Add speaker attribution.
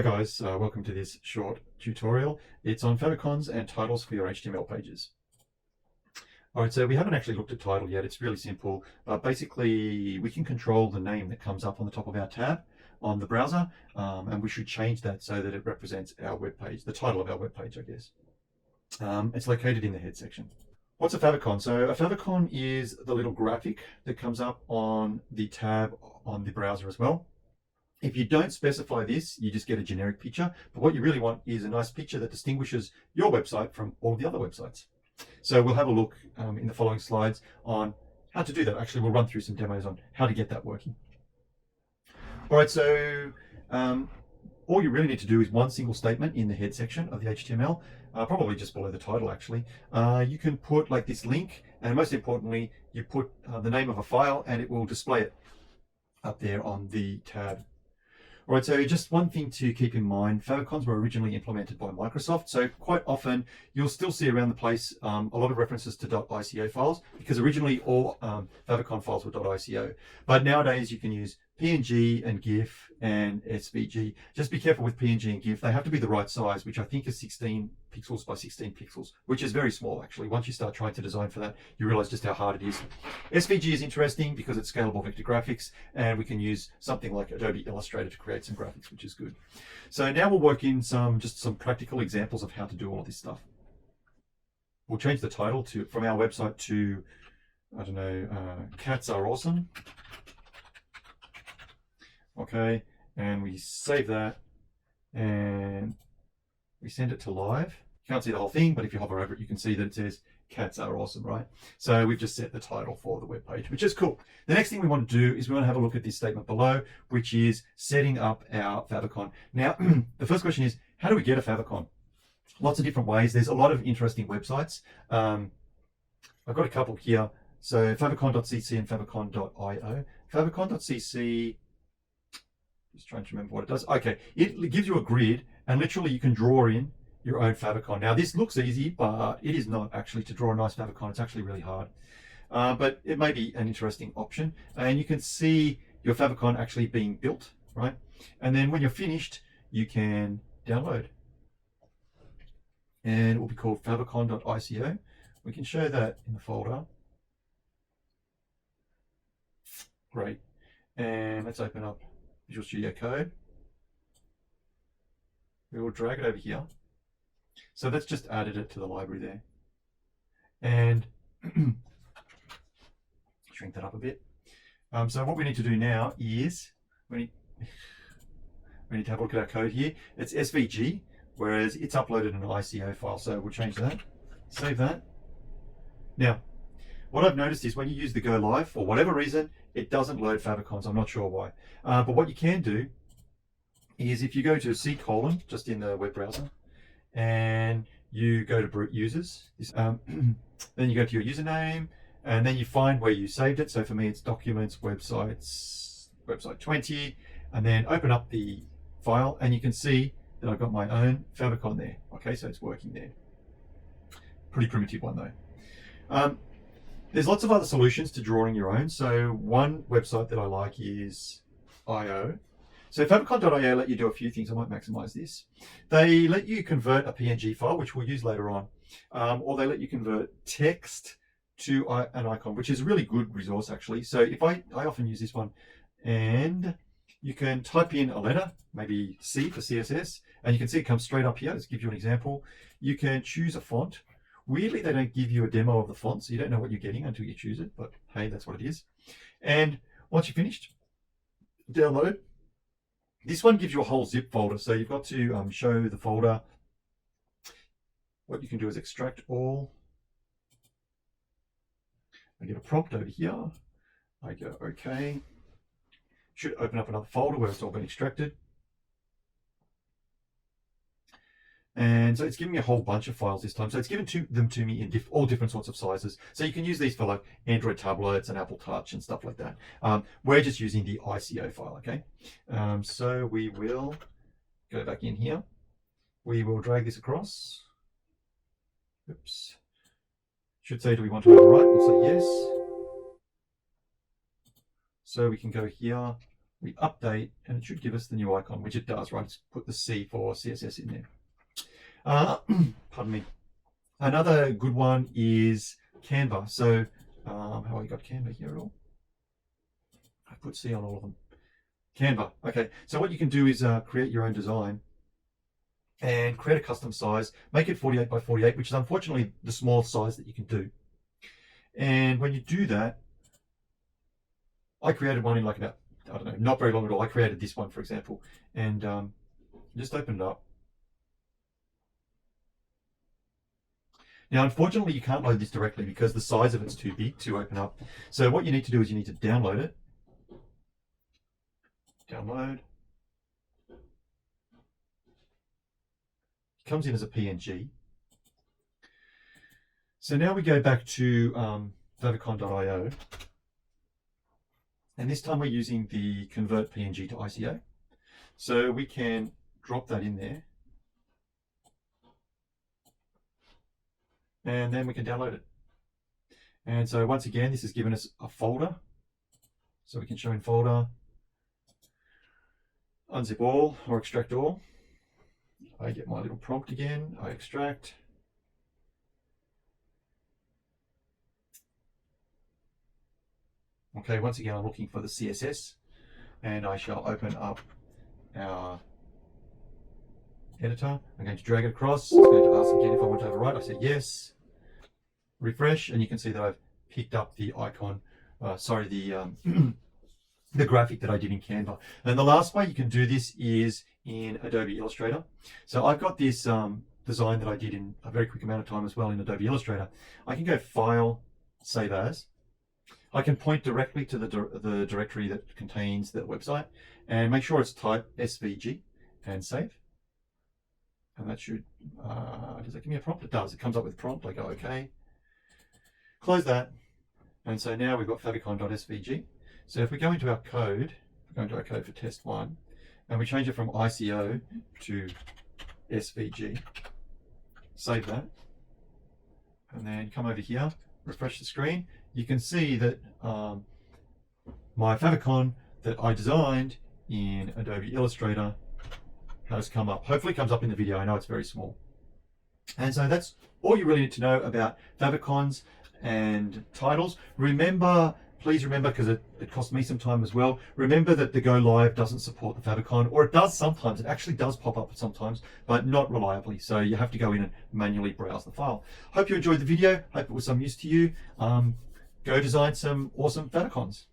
Speaker 1: Hi guys, welcome to this short tutorial. It's on favicons and titles for your HTML pages. Alright, so we haven't actually looked at title yet. It's really simple. Basically, we can control the name that comes up on the top of our tab on the browser, and we should change that so that it represents our web page, the title of our web page, I guess. It's located in the head section. What's a favicon? So a favicon is the little graphic that comes up on the tab on the browser as well. If you don't specify this, you just get a generic picture. But what you really want is a nice picture that distinguishes your website from all the other websites. So we'll have a look in the following slides on how to do that. Actually, we'll run through some demos on how to get that working. All right, so all you really need to do is one single statement in the head section of the HTML, probably just below the title actually. You can put like this link, and most importantly, you put the name of a file and it will display it up there on the tab. All right, so just one thing to keep in mind, favicons were originally implemented by Microsoft, so quite often you'll still see around the place a lot of references to .ico files, because originally all favicon files were .ico. But nowadays you can use PNG and GIF and SVG. Just be careful with PNG and GIF. They have to be the right size, which I think is 16 pixels by 16 pixels, which is very small actually. Once you start trying to design for that, you realize just how hard it is. SVG is interesting because it's scalable vector graphics, and we can use something like Adobe Illustrator to create some graphics, which is good. So now we'll work in some practical examples of how to do all of this stuff. We'll change the title from our website to, I don't know, cats are awesome. Okay, and we save that and we send it to live. You can't see the whole thing, but if you hover over it, you can see that it says cats are awesome, right? So we've just set the title for the web page, which is cool. The next thing we want to do is we want to have a look at this statement below, which is setting up our favicon. Now, the first question is, how do we get a favicon? Lots of different ways. There's a lot of interesting websites. I've got a couple here. So favicon.cc and favicon.io. Favicon.cc, just trying to remember what it does. Okay, it gives you a grid, and literally you can draw in your own favicon. Now this looks easy, but it is not actually. To draw a nice favicon, it's actually really hard. But it may be an interesting option. And you can see your favicon actually being built, right? And then when you're finished, you can download. And it will be called favicon.ico. We can show that in the folder. Great. And let's open up Visual Studio Code. We will drag it over here. So that's just added it to the library there. And shrink that up a bit. So what we need to do now is we need to have a look at our code here. It's SVG, whereas it's uploaded an ICO file. So we'll change that, save that. Now, what I've noticed is when you use the Go Live, for whatever reason, it doesn't load favicons. I'm not sure why. But what you can do is if you go to C:, just in the web browser, and you go to root users, then you go to your username, and then you find where you saved it. So for me, it's documents, websites, website 20, and then open up the file, and you can see that I've got my own favicon there. Okay, so it's working there. Pretty primitive one though. There's lots of other solutions to drawing your own. So one website that I like is IO. So favicon.io let you do a few things. I might maximize this. They let you convert a PNG file, which we'll use later on, or they let you convert text to an icon, which is a really good resource actually. So if I often use this one, and you can type in a letter, maybe C for CSS, and you can see it comes straight up here. Let's give you an example. You can choose a font. Weirdly, they don't give you a demo of the font, so you don't know what you're getting until you choose it, but hey, that's what it is. And once you're finished, download. This one gives you a whole zip folder, so you've got to show the folder. What you can do is extract all. I get a prompt over here. I go, okay. Should open up another folder where it's all been extracted. And so it's giving me a whole bunch of files this time. So it's given them to me in all different sorts of sizes. So you can use these for like Android tablets and Apple Touch and stuff like that. We're just using the ICO file, okay? So we will go back in here. We will drag this across. Oops. Should say, do we want to overwrite? We'll say yes. So we can go here, we update, and it should give us the new icon, which it does, right? It's put the C for CSS in there. Pardon me. Another good one is Canva. So, how I got Canva here at all? I put C on all of them. Canva. Okay, so what you can do is create your own design and create a custom size, make it 48 by 48, which is unfortunately the small size that you can do. And when you do that, I created one in like about, I don't know, not very long at all. I created this one, for example, and just open it up. Now, unfortunately, you can't load this directly because the size of it's too big to open up. So what you need to do is you need to download it. Download. It comes in as a PNG. So now we go back to favicon.io. And this time we're using the convert PNG to ICO. So we can drop that in there. And then we can download it. And so once again, this has given us a folder. So we can show in folder, unzip all or extract all. I get my little prompt again, I extract. Okay, once again, I'm looking for the CSS, and I shall open up our editor. I'm going to drag it across. It's going to ask again if I want to overwrite. I say yes. Refresh, and you can see that I've picked up the icon, the graphic that I did in Canva. And the last way you can do this is in Adobe Illustrator. So I've got this design that I did in a very quick amount of time as well in Adobe Illustrator. I can go File, Save As. I can point directly to the directory that contains the website and make sure it's type SVG and save. And that should, does that give me a prompt? It does. It comes up with a prompt. I go, okay. Close that. And so now we've got favicon.svg. So if we go into our code, we're going to our code for test 1, and we change it from ICO to SVG, save that, and then come over here, refresh the screen, you can see that my favicon that I designed in Adobe Illustrator has come up. Hopefully it comes up in the video. I know it's very small. And so that's all you really need to know about favicons and titles. Remember, please remember, because it cost me some time as well, remember that the Go Live doesn't support the favicon, or it does sometimes. It actually does pop up sometimes, but not reliably. So you have to go in and manually browse the file. Hope you enjoyed the video. Hope it was some use to you. Go design some awesome favicons.